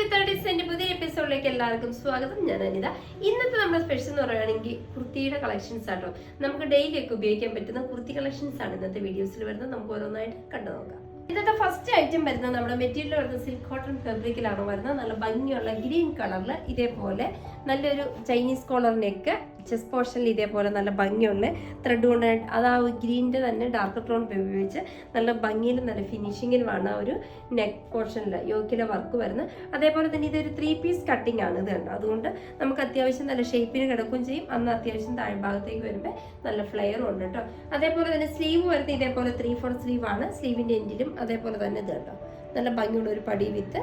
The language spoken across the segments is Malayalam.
വിത്ത് ഡിസൈൻ്റെ പുതിയ എപ്പിസോഡിലേക്ക് എല്ലാവർക്കും സ്വാഗതം. ഞാൻ അനിത. ഇന്നത്തെ നമ്മുടെ സ്പെഷ്യൽ എന്ന് പറയുകയാണെങ്കിൽ കുർത്തിയുടെ കളക്ഷൻസ് ആട്ടോ. നമുക്ക് ഡെയിലി ഒക്കെ ഉപയോഗിക്കാൻ പറ്റുന്ന കുർത്തി കളക്ഷൻസ് ആണ് ഇന്നത്തെ വീഡിയോസിൽ വരുന്നത്. നമുക്ക് ഓരോന്നായിട്ട് കണ്ടു നോക്കാം. ഇന്നത്തെ ഫസ്റ്റ് ഐറ്റം വരുന്നത് നമ്മുടെ മെറ്റീരിയൽ വരുന്നത് സിൽക്ക് കോട്ടൺ ഫാബ്രിക്കിലാണ് വരുന്നത്. നല്ല ഭംഗിയുള്ള ഗ്രീൻ കളറിൽ ഇതേപോലെ നല്ലൊരു ചൈനീസ് കോളർ നെക്ക്, ചെസ്റ്റ് പോർഷനിൽ ഇതേപോലെ നല്ല ഭംഗിയുള്ള ത്രെഡ് കൊണ്ട് അത് ആ ഗ്രീനിൻ്റെ തന്നെ ഡാർക്ക് ടോൺ ഉപയോഗിച്ച് നല്ല ഭംഗിയിൽ നല്ല ഫിനിഷിങ്ങിലുമാണ് ആ ഒരു നെക്ക് പോർഷനിൽ യോക്കിലെ വർക്ക് വരുന്നത്. അതേപോലെ തന്നെ ഇതൊരു 3 പീസ് കട്ടിംഗ് ആണ് ഇത് കണ്ടോ. അതുകൊണ്ട് നമുക്ക് അത്യാവശ്യം നല്ല ഷേപ്പിന് കിടക്കുകയും ചെയ്യും. അന്ന് അത്യാവശ്യം താഴ്ഭാഗത്തേക്ക് വരുമ്പോൾ നല്ല ഫ്ലെയറും ഉണ്ട് കേട്ടോ. അതേപോലെ തന്നെ സ്ലീവ് വരുന്നത് ഇതേപോലെ 3/4 സ്ലീവ് ആണ്. സ്ലീവിൻ്റെ എൻഡിലും അതേപോലെ തന്നെ ഇത് കേട്ടോ നല്ല ഭംഗിയുള്ള ഒരു പടി വിത്ത്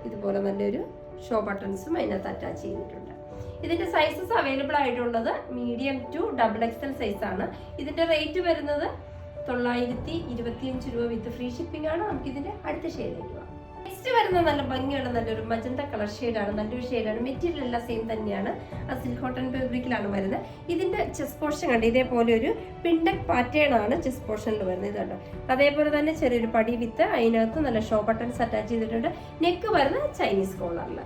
ഇതുപോലെ നല്ലൊരു ഷോ ബട്ടൺസും അതിനകത്ത് അറ്റാച്ച് ചെയ്തിട്ടുണ്ട്. ഇതിന്റെ സൈസസ് അവൈലബിൾ ആയിട്ടുള്ളത് മീഡിയം ടു XXL സൈസ് ആണ്. ഇതിന്റെ റേറ്റ് വരുന്നത് 925 രൂപ വിത്ത് ഫ്രീ ഷിപ്പിംഗ് ആണ്. നമുക്ക് ഇതിന്റെ അടുത്ത ഷെയ്ഡിലേക്ക് പോകാം. നെക്സ്റ്റ് വരുന്ന നല്ല ഭംഗിയുള്ള നല്ലൊരു മജന്ത കളർ ഷെയ്ഡാണ്. നല്ലൊരു ഷെയ്ഡാണ്. മെറ്റീരിയൽ എല്ലാം സെയിം തന്നെയാണ്. സിൽക്ക് കോട്ടൺ ഫാബ്രിക്കിലാണ് വരുന്നത്. ഇതിന്റെ ചെസ്റ്റ് പോർഷൻ കണ്ട് ഇതേപോലെ ഒരു പിണ്ടക് പാറ്റേൺ ആണ് ചെസ്റ്റ് പോർഷനിൽ വരുന്നത്. ഇതുണ്ട്. അതേപോലെ തന്നെ ചെറിയൊരു പടി വിത്ത് അതിനകത്ത് നല്ല ഷോ ബട്ടൺസ് അറ്റാച്ച് ചെയ്തിട്ടുണ്ട്. നെക്ക് വരുന്ന ചൈനീസ് കോളറിൽ.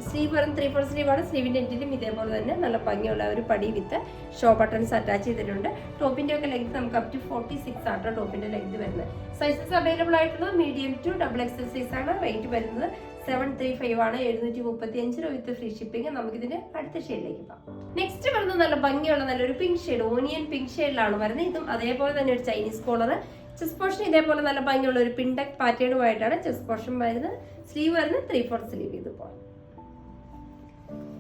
സ്ലീവ് വരുന്ന 3/4 സ്ലീവ് ആണ്. സ്ലീവിന്റെ എൻഡിലും ഇതേപോലെ തന്നെ നല്ല ഭംഗിയുള്ള ഒരു പടി വിത്ത് ഷോ ബട്ടൺസ് അറ്റാച്ച് ചെയ്തിട്ടുണ്ട്. ടോപ്പിന്റെ ഒക്കെ ലെങ്ത് നമുക്ക് അപ് ടു 46 ആട്ടോ ടോപ്പിന്റെ ലെങ്ത് വരുന്നത്. സൈസസ് അവൈലബിൾ ആയിട്ടുള്ളത് മീഡിയം ടു XXL സൈസ് ആണ്. റേറ്റ് വരുന്നത് 735 ആണ്. 735 രൂപ വിത്ത് ഫ്രീ ഷിപ്പിംഗ്. നമുക്ക് ഇതിന്റെ അടുത്ത ഷെയ്ഡിലേക്ക് പോകാം. നെക്സ്റ്റ് വരുന്നത് നല്ല ഭംഗിയുള്ള നല്ലൊരു പിങ്ക് ഷെയ്ഡ്, ഓനിയൻ പിങ്ക് ഷെയ്ഡിലാണ് വരുന്നത്. ഇതും അതേപോലെ തന്നെ ഒരു ചൈനീസ് കോളർ. ചെസ്റ്റ് പോർഷൻ ഇതേപോലെ നല്ല ഭംഗിയുള്ള ഒരു പിണ്ടക് പാറ്റേണുമായിട്ടാണ് ചെസ്റ്റ് പോർഷൻ വരുന്നത്. സ്ലീവ് വരുന്നത് 3/4 സ്ലീവ് ഇതുപോലെ.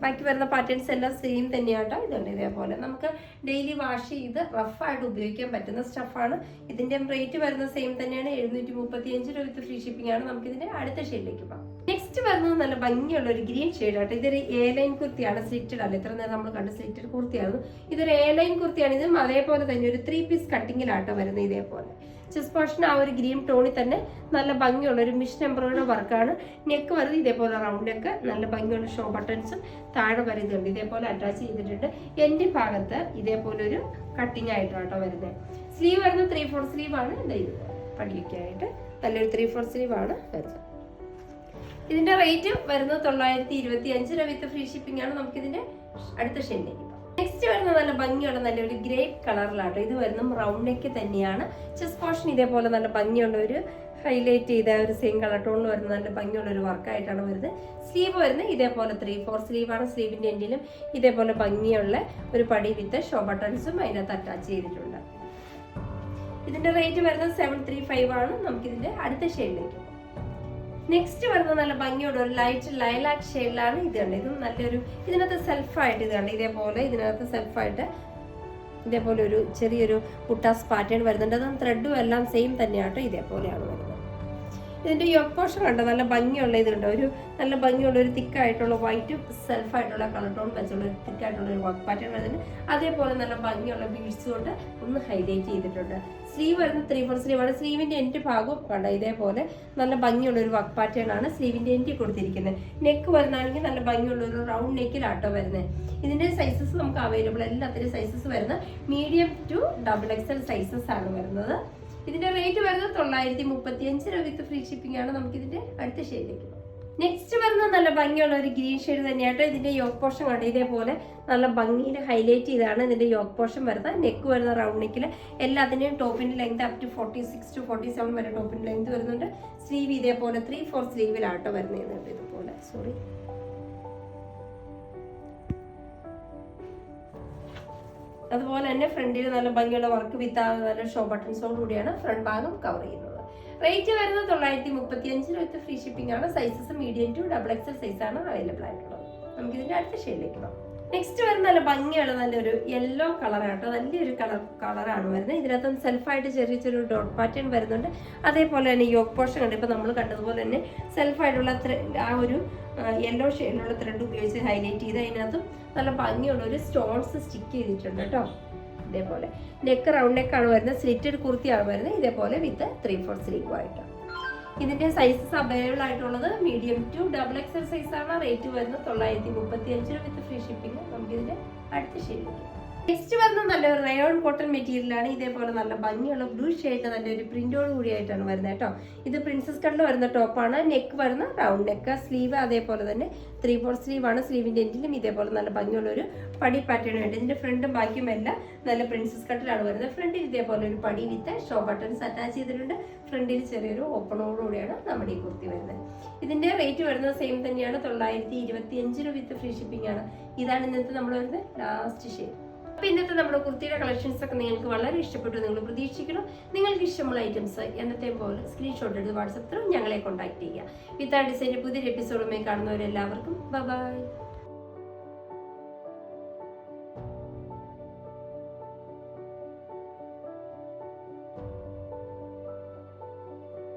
ബാക്കി വരുന്ന പാറ്റേൺസ് എല്ലാം സെയിം തന്നെയാട്ടോ. ഇതുണ്ട് ഇതേപോലെ നമുക്ക് ഡെയിലി വാഷ് ചെയ്ത് റഫായിട്ട് ഉപയോഗിക്കാൻ പറ്റുന്ന സ്റ്റഫാണ്. ഇതിന്റെ റേറ്റ് വരുന്നത് സെയിം തന്നെയാണ്. 735 രൂപ വിത്ത് ഫ്രീ ഷിപ്പിംഗ് ആണ്. നമുക്ക് ഇതിന്റെ അടുത്ത ഷെയ്ഡിലേക്ക് പോകാം. നെക്സ്റ്റ് വരുന്നത് നല്ല ഭംഗിയുള്ള ഒരു ഗ്രീൻ ഷെയ്ഡ് ആട്ടോ. ഇതൊരു A-ലൈൻ കുർത്തിയാണ്. സ്ലിറ്റഡ് അല്ല, ഇത്ര നേരം നമ്മൾ കണ്ട സ്ലിറ്റഡ് കുർത്തിയാണ്. ഇതൊരു A-ലൈൻ കുർത്തിയാണ്. ഇതും അതേപോലെ തന്നെ ഒരു 3 പീസ് കട്ടിങ്ങിലാട്ടോ വരുന്നത്. ഇതേപോലെ ചെസ്റ്റ് പോർഷൻ ആ ഒരു ഗ്രീൻ ടോണിൽ തന്നെ നല്ല ഭംഗിയുള്ള ഒരു മിഷൻ എംബ്രോയിഡറി വർക്കാണ്. നെക്ക് വരുന്നത് ഇതേപോലെ റൗണ്ട് നെക്ക്, നല്ല ഭംഗിയുള്ള ഷോ ബട്ടൺസും താഴെ വരുന്നുണ്ട് ഇതേപോലെ അറ്റാച്ച് ചെയ്തിട്ടുണ്ട്. എൻ്റെ ഭാഗത്ത് ഇതേപോലെ ഒരു കട്ടിങ് ആയിട്ടാട്ടോ വരുന്നത്. സ്ലീവ് വരുന്നത് 3/4 സ്ലീവ് ആണ്. പടിയൊക്കെ ആയിട്ട് നല്ലൊരു 3/4 സ്ലീവ് ആണ് വരുന്നത്. ഇതിന്റെ റേറ്റ് വരുന്നത് 925 രൂപ വിത്ത് ഫ്രീ ഷിപ്പിംഗ് ആണ്. നമുക്ക് ഇതിന്റെ അടുത്ത ഷെയ്ഡിലേക്ക്. നെക്സ്റ്റ് വരുന്നത് നല്ല ഭംഗിയുള്ള നല്ലൊരു ഗ്രേപ്പ് കളറിലാട്ടോ. ഇത് വരുന്നത് റൗണ്ട് നെക്ക് തന്നെയാണ്. ചെസ്റ്റ് പോർഷൻ ഇതേപോലെ നല്ല ഭംഗിയുള്ള ഒരു ഹൈലൈറ്റ് ചെയ്ത ഒരു സെയിം കളർ ടോണിൽ വരുന്ന നല്ല ഭംഗിയുള്ള ഒരു വർക്കായിട്ടാണ് വരുന്നത്. സ്ലീവ് വരുന്നത് ഇതേപോലെ 3/4 സ്ലീവാണ്. സ്ലീവിന്റെ എൻഡിലും ഇതേപോലെ ഭംഗിയുള്ള ഒരു പടി വിത്ത് ഷോ ബട്ടൺസും അതിനകത്ത് അറ്റാച്ച് ചെയ്തിട്ടുണ്ട്. ഇതിന്റെ റേറ്റ് വരുന്നത് 735 ആണ്. നമുക്ക് ഇതിന്റെ അടുത്ത ഷെയ്ഡിലേക്ക്. നെക്സ്റ്റ് വരുന്നത് നല്ല ഭംഗിയുള്ള ഒരു ലൈറ്റ് ലൈലാക്ക് ഷെയ്ഡിലാണ്. ഇത് കണ്ട് ഇതും നല്ലൊരു ഇതിനകത്ത് സെൽഫായിട്ട് ഇത് കണ്ട് ഇതേപോലെ ഇതിനകത്ത് സെൽഫായിട്ട് ഇതേപോലെ ഒരു ചെറിയൊരു പുട്ടാസ് പാറ്റേൺ വരുന്നുണ്ട്. അതും ത്രെഡും എല്ലാം സെയിം തന്നെയാട്ടോ. ഇതേപോലെയാണ് വരുന്നത്. ഇതിന്റെ യോക്ക് പോർഷൻ കണ്ടോ നല്ല ഭംഗിയുള്ള ഇതുണ്ട്. ഒരു നല്ല ഭംഗിയുള്ള ഒരു തിക്കായിട്ടുള്ള വൈറ്റ് സെൽഫായിട്ടുള്ള കളർ ടോൺ വെച്ചുള്ള ഒരു തിക്കായിട്ടുള്ള ഒരു വർക്ക് പാറ്റേൺ വരുന്നുണ്ട്. അതേപോലെ നല്ല ഭംഗിയുള്ള ബീഡ്സ് കൊണ്ട് ഒന്ന് ഹൈലൈറ്റ് ചെയ്തിട്ടുണ്ട്. സ്ലീവ് വരുന്നത് 3/4 സ്ലീവ് ആണ്. സ്ലീവിന്റെ എൻഡ് ഭാഗവും കണ്ട ഇതേപോലെ നല്ല ഭംഗിയുള്ള ഒരു വർക്ക് പാറ്റേൺ ആണ് സ്ലീവിന്റെ എൻഡ് കൊടുത്തിരിക്കുന്നത്. നെക്ക് വരുന്നതാണെങ്കിൽ നല്ല ഭംഗിയുള്ള ഒരു റൗണ്ട് നെക്കിലാട്ടോ വരുന്നത്. ഇതിന്റെ സൈസസ് നമുക്ക് അവൈലബിൾ എല്ലാത്തിനും സൈസസ് വരുന്നത് മീഡിയം ടു XXL സൈസസ് ആണ് വരുന്നത്. ഇതിന്റെ റേറ്റ് വരുന്നത് 935 രൂപ വിത്ത് ഫ്രീ ഷിപ്പിംഗ് ആണ്. നമുക്ക് ഇതിന്റെ അടുത്ത ഷെയ്ഡിലേക്ക് പോകാം. നെക്സ്റ്റ് വരുന്നത് നല്ല ഭംഗിയുള്ള ഒരു ഗ്രീൻ ഷെയ്ഡ് തന്നെയാട്ടോ. ഇതിന്റെ യോക്ക് പോർഷൻ കണ്ട് ഇതേപോലെ നല്ല ഭംഗിയിൽ ഹൈലൈറ്റ് ചെയ്താണ് ഇതിന്റെ യോക്ക് പോർഷൻ വരുന്നത്. നെക്ക് വരുന്ന റൗണ്ട് നെക്കിൽ എല്ലാത്തിന്റെയും ടോപ്പിന്റെ ലെങ്ത് അപ് ടു 46 to 47 വരെ ടോപ്പിന്റെ ലെങ്ത് വരുന്നുണ്ട്. സ്ലീവ് ഇതേപോലെ 3/4 സ്ലീവിലാട്ടോ വരുന്നത്. ഇതുപോലെ സോറി അതുപോലെ തന്നെ ഫ്രണ്ടിൽ നല്ല ഭംഗിയുള്ള വർക്ക് വിത്ത് നല്ല ഷോ ബട്ടൺസോട് കൂടിയാണ് ഫ്രണ്ട് ഭാഗം കവർ ചെയ്യുന്നത്. റേറ്റ് വരുന്നത് 935 രൂപ വിത്ത് ഫ്രീ ഷിപ്പിംഗ് ആണ്. Sizes medium to XXL size ആണ് അവൈലബിൾ ആയിട്ടുള്ളത്. നമുക്ക് ഇതിന്റെ അടുത്ത ഷെയ്ഡിലേക്ക് പോകാം. നെക്സ്റ്റ് വരുന്ന നല്ല ഭംഗിയുള്ള നല്ലൊരു യെല്ലോ കളറാട്ടോ. നല്ലൊരു കളറാണ് വരുന്നത്. ഇതിനകത്ത് സെൽഫായിട്ട് ചെറിയ ഡോട്ട് പാറ്റേൺ വരുന്നുണ്ട്. അതേപോലെ തന്നെ യോക്ക് പോർഷൻ ഉണ്ട്. ഇപ്പൊ നമ്മൾ കണ്ടതുപോലെ തന്നെ സെൽഫായിട്ടുള്ള ആ ഒരു യെല്ലോ ഷെയ്ഡിലുള്ള ത്രെഡ് ഉപയോഗിച്ച് ഹൈലൈറ്റ് ചെയ്ത് അതിനകത്ത് നല്ല ഭംഗിയുള്ള ഒരു സ്റ്റോൺസ് സ്റ്റിക്ക് ചെയ്തിട്ടുണ്ട് കേട്ടോ. ഇതേപോലെ നെക്ക് റൗണ്ട് നെക്കാണ് വരുന്നത്. സ്ലിറ്റഡ് കുർത്തിയാണ് വരുന്നത്. ഇതേപോലെ വിത്ത് 3/4 സ്ലീവായിട്ട്. ഇതിന്റെ സൈസസ് അവൈലബിൾ ആയിട്ടുള്ളത് മീഡിയം ടു XXL സൈസ് ആണ്. റേറ്റ് വരുന്നത് 935 രൂപ വിത്ത് ഫ്രീ ഷിപ്പിംഗ്. നമുക്ക് ഇതിന്റെ അടുത്ത ഷെയ്ഡിലേക്ക്. നെക്സ്റ്റ് വരുന്നത് നല്ലൊരു റയോൺ കോട്ടൺ മെറ്റീരിയലാണ്. ഇതേപോലെ നല്ല ഭംഗിയുള്ള ബ്ലൂ ഷെയ്ഡ് നല്ലൊരു പ്രിന്റോട് കൂടിയായിട്ടാണ് വരുന്നത് കേട്ടോ. ഇത് പ്രിൻസസ് കട്ടിൽ വരുന്ന ടോപ്പാണ്. നെക്ക് വരുന്ന റൗണ്ട് നെക്ക്, സ്ലീവ് അതേപോലെ തന്നെ 3/4 സ്ലീവ് ആണ്. സ്ലീവിന്റെ എൻഡിലും ഇതേപോലെ നല്ല ഭംഗിയുള്ള ഒരു പടി പാറ്റേൺ ഉണ്ട്. ഇതിന്റെ ഫ്രണ്ടും ബാക്കിയും എല്ലാം നല്ല പ്രിൻസസ് കട്ടിലാണ് വരുന്നത്. ഫ്രണ്ടിൽ ഇതേപോലെ ഒരു പടി വിത്ത് ഷോ ബട്ടൺസ് അറ്റാച്ച് ചെയ്തിട്ടുണ്ട്. ഫ്രണ്ടിൽ ചെറിയൊരു ഓപ്പണോടുകൂടിയാണ് നമ്മുടെ ഈ കുർത്തി വരുന്നത്. ഇതിന്റെ റേറ്റ് വരുന്നത് സെയിം തന്നെയാണ്, 925 രൂപ വിത്ത് ഫ്രീ ഷിപ്പിംഗ് ആണ്. ഇതാണ് ഇന്നത്തെ നമ്മൾ വരുന്നത് ലാസ്റ്റ് ഷെയ്ഡ്. അപ്പൊ ഇന്നത്തെ നമ്മുടെ കുർത്തിയുടെ കളക്ഷൻസ് ഒക്കെ നിങ്ങൾക്ക് വളരെ ഇഷ്ടപ്പെട്ടു നിങ്ങൾ പ്രതീക്ഷിക്കണം. നിങ്ങൾക്ക് ഇഷ്ടമുള്ള ഐറ്റംസ് എന്നത്തെ പോലെ സ്ക്രീൻഷോട്ട് എടുത്ത് വാട്സപ്പ് ത്രൂ ഞങ്ങളെ കോൺടാക്ട് ചെയ്യുക. വിത്ത് ആ ഡിസൈൻ്റെ പുതിയൊരു എപ്പിസോഡുമായി കാണുന്നവരെല്ലാവർക്കും ബൈ.